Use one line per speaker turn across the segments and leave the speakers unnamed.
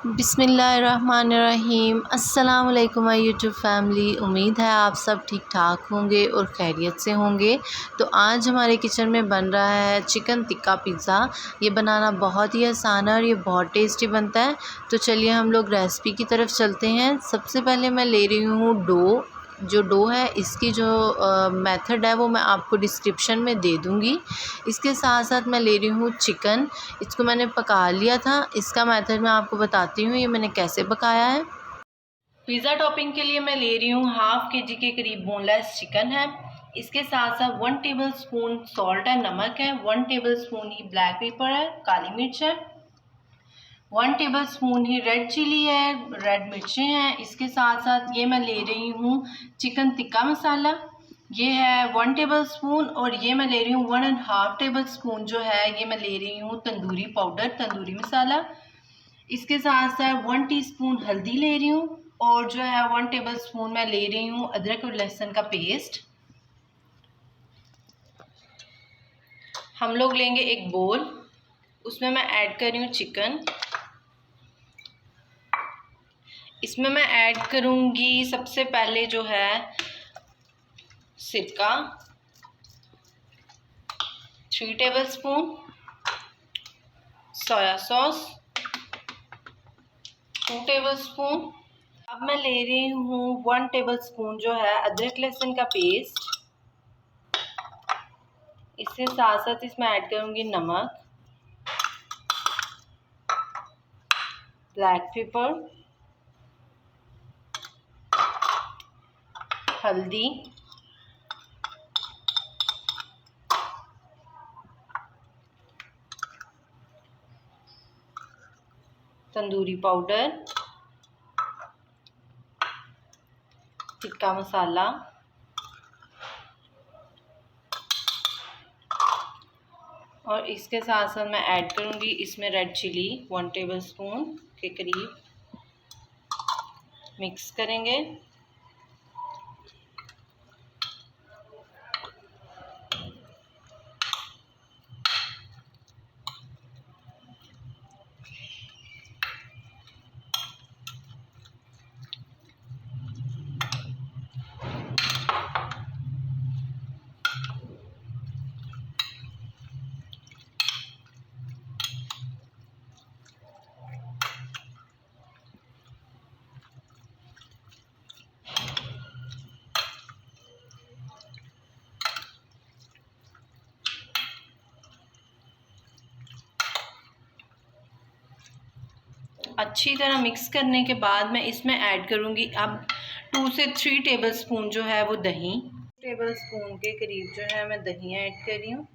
बिस्मिल्लाहिर्रहमानिर्रहीम। अस्सलाम वालेकुम माय यूट्यूब फैमिली। उम्मीद है आप सब ठीक ठाक होंगे और खैरियत से होंगे। तो आज हमारे किचन में बन रहा है चिकन टिक्का पिज़्ज़ा। ये बनाना बहुत ही आसान है और ये बहुत टेस्टी बनता है। तो चलिए हम लोग रेसिपी की तरफ चलते हैं। सबसे पहले मैं ले रही हूँ डो। जो डो है इसकी जो मेथड है वो मैं आपको डिस्क्रिप्शन में दे दूँगी। इसके साथ साथ मैं ले रही हूँ चिकन। इसको मैंने पका लिया था। इसका मेथड मैं आपको बताती हूँ ये मैंने कैसे पकाया है। पिज़्ज़ा टॉपिंग के लिए मैं ले रही हूँ हाफ़ केजी के करीब बोनलेस चिकन है। इसके साथ साथ 1 टेबलस्पून सॉल्ट है, नमक है, 1 टेबलस्पून ही ब्लैक पेपर है, काली मिर्च है, 1 टेबलस्पून ही रेड चिली है, रेड मिर्चें हैं। इसके साथ साथ ये मैं ले रही हूँ चिकन टिक्का मसाला, ये है 1 टेबलस्पून। और ये मैं ले रही हूँ 1.5 टेबलस्पून जो है ये मैं ले रही हूँ तंदूरी पाउडर, तंदूरी मसाला। इसके साथ साथ 1 टीस्पून हल्दी ले रही हूँ और जो है 1 टेबलस्पून मैं ले रही हूँ अदरक और लहसुन का पेस्ट। हम लोग लेंगे एक बोल, उसमें मैं ऐड कर रही हूँ चिकन। इसमें मैं ऐड करूँगी सबसे पहले जो है सिरका 3 टेबलस्पून, सोया सॉस 2 टेबलस्पून। अब मैं ले रही हूँ 1 टेबलस्पून जो है अदरक लहसुन का पेस्ट। इसके साथ साथ इसमें ऐड करूँगी नमक, ब्लैक पेपर, हल्दी, तंदूरी पाउडर, टिक्का मसाला और इसके साथ साथ मैं ऐड करूँगी इसमें रेड चिली 1 टेबलस्पून के करीब। मिक्स करेंगे। अच्छी तरह मिक्स करने के बाद मैं इसमें ऐड करूँगी अब 2 से 3 टेबलस्पून जो है वो दही। टेबलस्पून के करीब जो है मैं दही ऐड कर रही हूँ।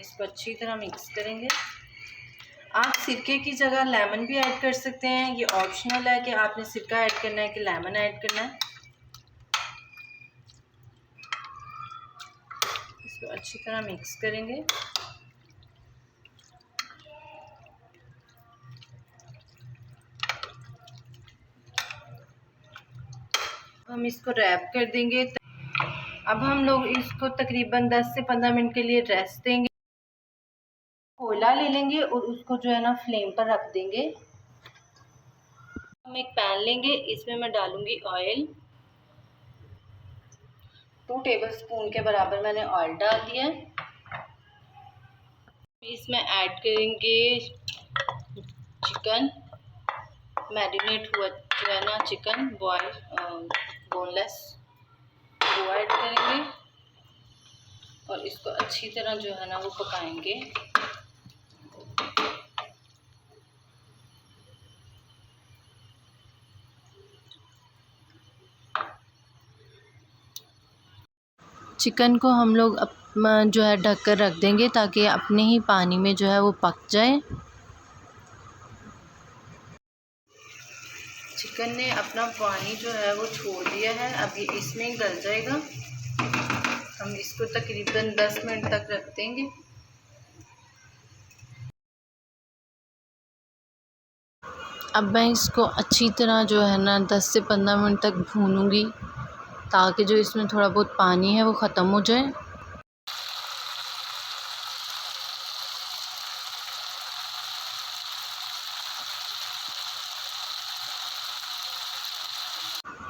इसको अच्छी तरह मिक्स करेंगे। आप सिरके की जगह लेमन भी ऐड कर सकते हैं। ये ऑप्शनल है कि आपने सिरका ऐड करना है कि लेमन ऐड करना है। इसको अच्छी तरह मिक्स करेंगे। हम इसको रैप कर देंगे। अब हम लोग इसको तकरीबन 10 से 15 मिनट के लिए रेस्ट देंगे। कोयला ले लेंगे और उसको जो है ना फ्लेम पर रख देंगे। हम एक पैन लेंगे, इसमें मैं डालूंगी ऑयल। 2 टेबलस्पून के बराबर मैंने ऑयल डाल दिया है। इसमें ऐड करेंगे चिकन, मैरिनेट हुआ जो है ना चिकन बॉयल बोनलेस, वो ऐड करेंगे और इसको अच्छी तरह जो है ना वो पकाएंगे। चिकन को हम लोग जो है ढक कर रख देंगे ताकि अपने ही पानी में जो है वो पक जाए। चिकन ने अपना पानी जो है वो छोड़ दिया है। अब ये इसमें ही गल जाएगा। हम इसको तकरीबन 10 मिनट तक रख देंगे। अब मैं इसको अच्छी तरह जो है ना 10 से 15 मिनट तक भूनूंगी ताकि जो इसमें थोड़ा बहुत पानी है वो ख़त्म हो जाए।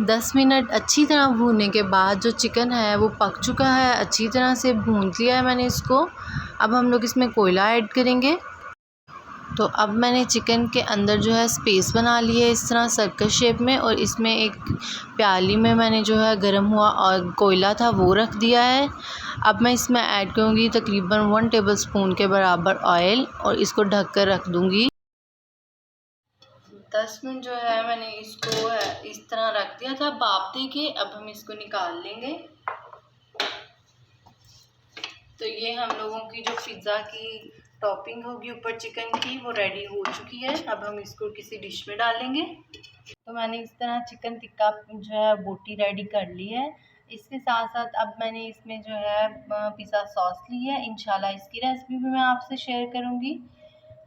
10 मिनट अच्छी तरह भूनने के बाद जो चिकन है वो पक चुका है, अच्छी तरह से भून लिया है मैंने इसको। अब हम लोग इसमें कोयला ऐड करेंगे। तो अब मैंने चिकन के अंदर जो है स्पेस बना ली है इस तरह सर्कल शेप में, और इसमें एक प्याली में मैंने जो है गर्म हुआ और कोयला था वो रख दिया है। अब मैं इसमें ऐड करूँगी तकरीबन 1 टेबलस्पून के बराबर ऑयल और इसको ढक कर रख दूँगी। 10 मिनट जो है मैंने इसको इस तरह रख दिया था भाप दे के। अब हम इसको निकाल लेंगे। तो ये हम लोगों की जो पिज़्ज़ा की टॉपिंग होगी ऊपर चिकन की वो रेडी हो चुकी है। अब हम इसको किसी डिश में डालेंगे। तो मैंने इस तरह चिकन टिक्का जो है बोटी रेडी कर ली है। इसके साथ साथ अब मैंने इसमें जो है पिज़्ज़ा सॉस ली है। इंशाल्लाह इसकी रेसिपी भी मैं आपसे शेयर करूँगी।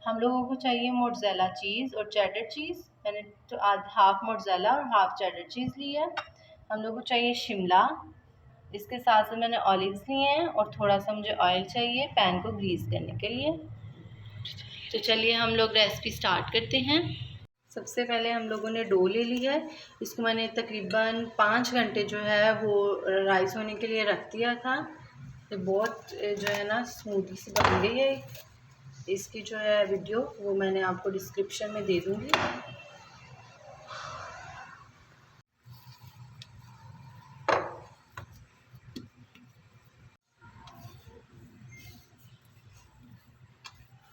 हम लोगों को चाहिए मोज़रेला चीज़ और चेडर चीज़। मैंने तो हाफ मोज़रेला और हाफ चेडर चीज़ ली है। हम लोगों को चाहिए शिमला। इसके साथ साथ मैंने ऑलिव्स लिए हैं और थोड़ा सा मुझे ऑयल चाहिए पैन को ग्रीस करने के लिए। तो चलिए हम लोग रेसिपी स्टार्ट करते हैं। सबसे पहले हम लोगों ने डो ले लिया है। इसको मैंने तकरीबन 5 घंटे जो है वो राइस होने के लिए रख दिया था। तो बहुत जो है ना स्मूथी सी बन गई है। इसकी जो है वीडियो वो मैंने आपको डिस्क्रिप्शन में दे दूँगी।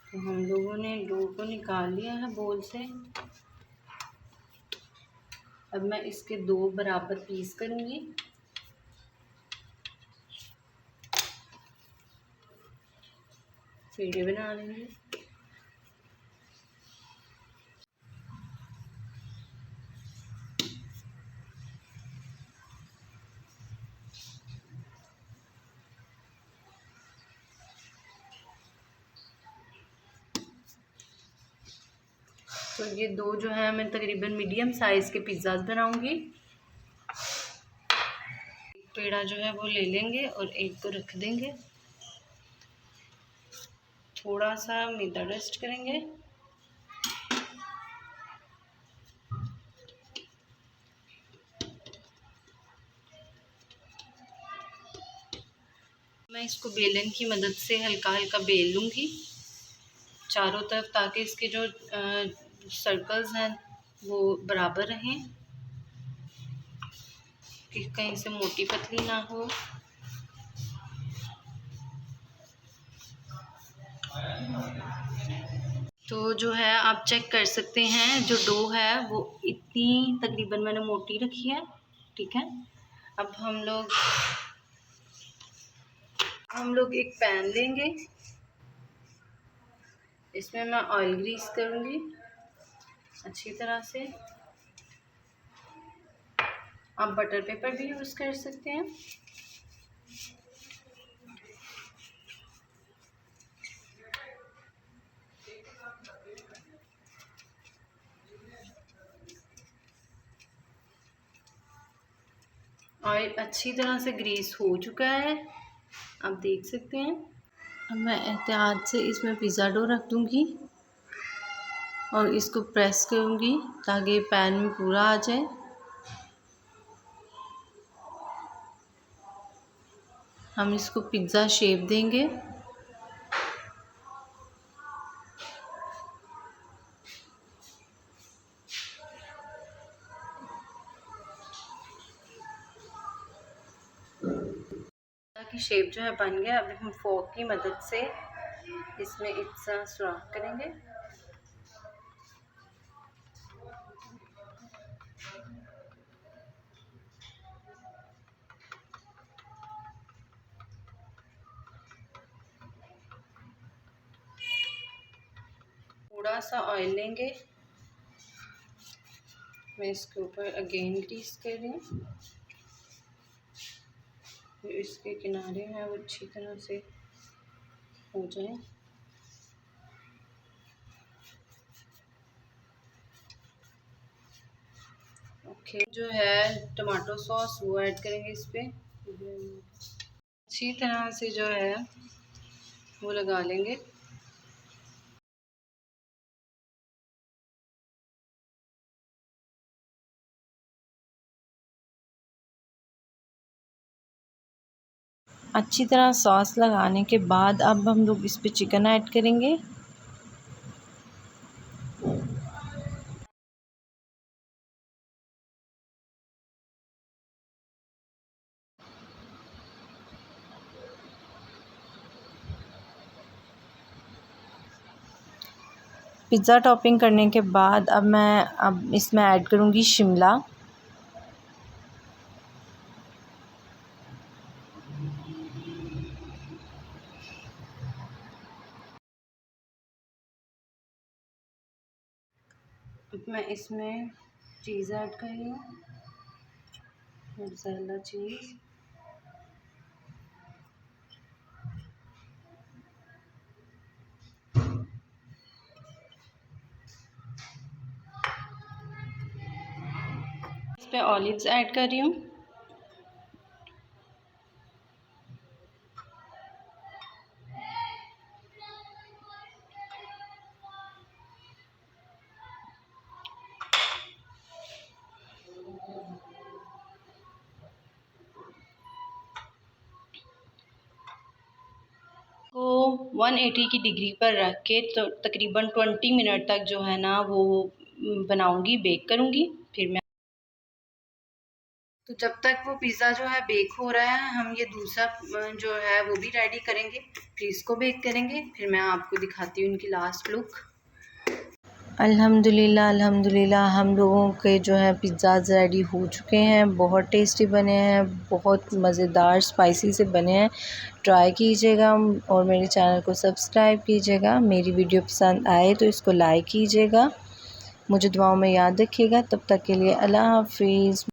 तो हम लोगों ने डो को निकाल लिया है बोल से। अब मैं इसके 2 बराबर पीस करूँगी। पेड़े बना लेंगे। तो ये 2 जो है मैं तकरीबन मीडियम साइज़ के पिज़्ज़ाज़ बनाऊंगी। एक पेड़ा जो है वो ले लेंगे और एक को रख देंगे। थोड़ा सा मैदा डस्ट करेंगे। मैं इसको बेलन की मदद से हल्का हल्का बेल लूँगी चारों तरफ, ताकि इसके जो सर्कल्स हैं वो बराबर रहें, कि कहीं से मोटी पतली ना हो। तो जो है आप चेक कर सकते हैं जो डो है वो इतनी तकरीबन मैंने मोटी रखी है। ठीक है। अब हम लोग एक पैन लेंगे। इसमें मैं ऑयल ग्रीस करूँगी अच्छी तरह से। आप बटर पेपर भी यूज़ कर सकते हैं। ऑयल अच्छी तरह से ग्रीस हो चुका है, आप देख सकते हैं। अब मैं एहतियात से इसमें पिज़्ज़ा डो रख दूँगी और इसको प्रेस करूँगी ताकि पैन में पूरा आ जाए। हम इसको पिज़्ज़ा शेप देंगे। की शेप जो है बन गया। अभी हम फोर्क की मदद से इसमें इस तरह सुराख करेंगे। थोड़ा सा ऑयल लेंगे। मैं इसके ऊपर अगेन ग्रीस कर रही हूँ। इसके किनारे हैं वो अच्छी तरह से हो जाए। ओके। जो है टमाटो सॉस वो ऐड करेंगे इस पे। अच्छी तरह से जो है वो लगा लेंगे। अच्छी तरह सॉस लगाने के बाद अब हम लोग इस पे चिकन ऐड करेंगे। पिज़्ज़ा टॉपिंग करने के बाद अब इसमें ऐड करूँगी शिमला। अब मैं इसमें चीज़ ऐड कर रही हूँ, मोज़रेला चीज़। इस पे ऑलिव्स ऐड कर रही हूँ। को 180 की डिग्री पर रख के तो तकरीबन 20 मिनट तक जो है ना वो बनाऊंगी, बेक करूंगी। फिर मैं तो जब तक वो पिज़्ज़ा जो है बेक हो रहा है, हम ये दूसरा जो है वो भी रेडी करेंगे, फिर इसको बेक करेंगे। फिर मैं आपको दिखाती हूँ इनकी लास्ट लुक। अल्हम्दुलिल्लाह अल्हम्दुलिल्लाह हम लोगों के जो है पिज़्ज़ाज़ रेडी हो चुके हैं। बहुत टेस्टी बने हैं, बहुत मज़ेदार स्पाइसी से बने हैं। ट्राई कीजिएगा और मेरे चैनल को सब्सक्राइब कीजिएगा। मेरी वीडियो पसंद आए तो इसको लाइक कीजिएगा। मुझे दुआओं में याद रखिएगा। तब तक के लिए अल्लाह हाफ़िज़।